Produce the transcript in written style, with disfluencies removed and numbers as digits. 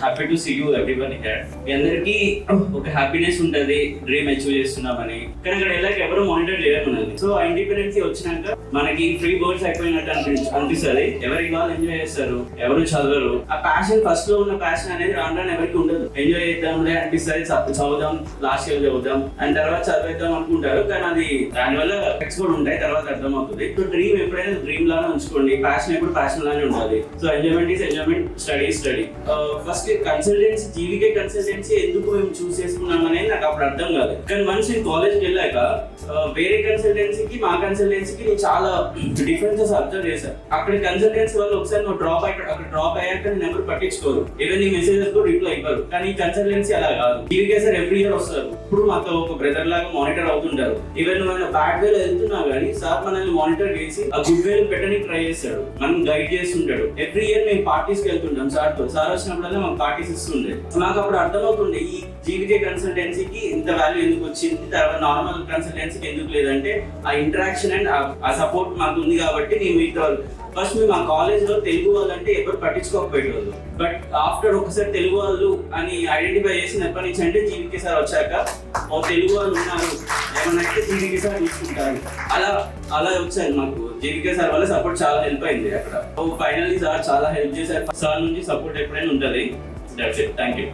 Happy to see you everyone here. మీ అందరికీ ఒక హ్యాపీనెస్ ఉంటుంది డ్రీమ్ అచీవ్ చేస్తున్నామని, కానీ అక్కడ ఎలా ఎవరు మానిటర్ చేయమన్నది. సో ఆ ఇండిపెండెన్సీ వచ్చినాక మనకి ఫ్రీ బర్డ్స్ అయిపోయినట్టు అనిపిస్తుంది. ఎవరు ఇవాళ ఎంజాయ్ చేస్తారు, ఎవరు చదవరు. ఆ ప్యాషన్ ఫస్ట్ లో ఉన్న ప్యాషన్ అనేది రాను రాను ఎవరికి ఉండదు. ఎంజాయ్ చేద్దాంలే అనిపిస్తుంది, చదువుదాం లాస్ట్ ఇయర్ చదువుదాం అండ్ తర్వాత చదివేద్దాం అనుకుంటారు, కానీ అది దానివల్ల ఎఫెక్ట్స్ కూడా ఉంటాయి, తర్వాత అర్థం అవుతుంది. సో డ్రీమ్ ఎప్పుడైనా డ్రీమ్ లానే ఉంచుకోండి, ప్యాషన్ ఎప్పుడు ప్యాషన్ లానే ఉండాలి. So enjoyment is enjoyment, study study. First consultancy, GVK consultancy ఎందుకు మేము చూస్ చేసుకున్నాం అనేది నాకు అప్పుడు అర్థం కాదు. కానీ వన్స్ నేను కాలేజ్కి వెళ్ళాక వేరే కన్సల్టెన్సీకి మా కన్సల్టెన్సీకి నేను చాలా డిఫరెన్సెస్ అబ్జర్వ్ చేశాను. అక్కడ కన్సల్టెన్సీ వాళ్ళు ఒకసారి నువ్వు అక్కడ డ్రాప్ అయ్యాక నేను ఎవరు పట్టించుకోరు, ఈవెన్ నీ మెసేజెస్ కూడా రిప్లై ఇవ్వరు. కానీ కన్సల్టెన్సీ అలా కాదు. జీవికే సార్ ఎవ్రీ ఇయర్ వస్తారు, ఇప్పుడు మాతో ఒక బ్రదర్ లాగా మానిటర్ అవుతుంటారు. ఈవెన్ నువ్వు బ్యాడ్ వేలో వెళ్తున్నా కానీ సార్ మనల్ని మానిటర్ చేసి ఆ గుడ్ వేలో పెట్టడానికి ట్రై చేస్తాడు, మనం గైడ్ చేస్తుంటాడు. ఎవ్రీ ఇయర్ మేము పార్టీస్కి వెళ్తుంటాం సార్తో. సార్ వచ్చినప్పుడల్లా మాకు పార్టీస్ ఇస్తుండే. నాకు అప్పుడు అర్థమవుతుండే ఈ జీవికే కన్సల్టెన్సీకి ఇంత వాల్యూ ఎందుకు వచ్చింది, తర్వాత నార్మల్ కన్సల్టెన్సీకి ఎందుకు లేదంటే ఆ ఇంటరాక్షన్ అండ్ ఆ సపోర్ట్ మాకు ఉంది కాబట్టి నేను మీతో ఫస్ట్ మేము ఆ కాలేజ్ లో తెలుగు వాళ్ళంటే ఎవరు పట్టించుకోకపోయేవాళ్ళు. బట్ ఆఫ్టర్ ఒకసారి తెలుగు వాళ్ళు అని ఐడెంటిఫై చేసినప్పటి నుంచి అంటే జీవికే సార్ వచ్చాక ఓ తెలుగు వాళ్ళు ఉన్నారు ఏమన్నా జీవికే సార్ తీసుకుంటారు, అలా వచ్చారు. మాకు జీవికే సార్ వల్ల సపోర్ట్ చాలా హెల్ప్ అయింది అక్కడ. ఫైనల్లీ సార్ చాలా హెల్ప్ చేశారు. సార్ నుంచి సపోర్ట్ ఎప్పుడైనా ఉంటుంది. That's it. Thank you.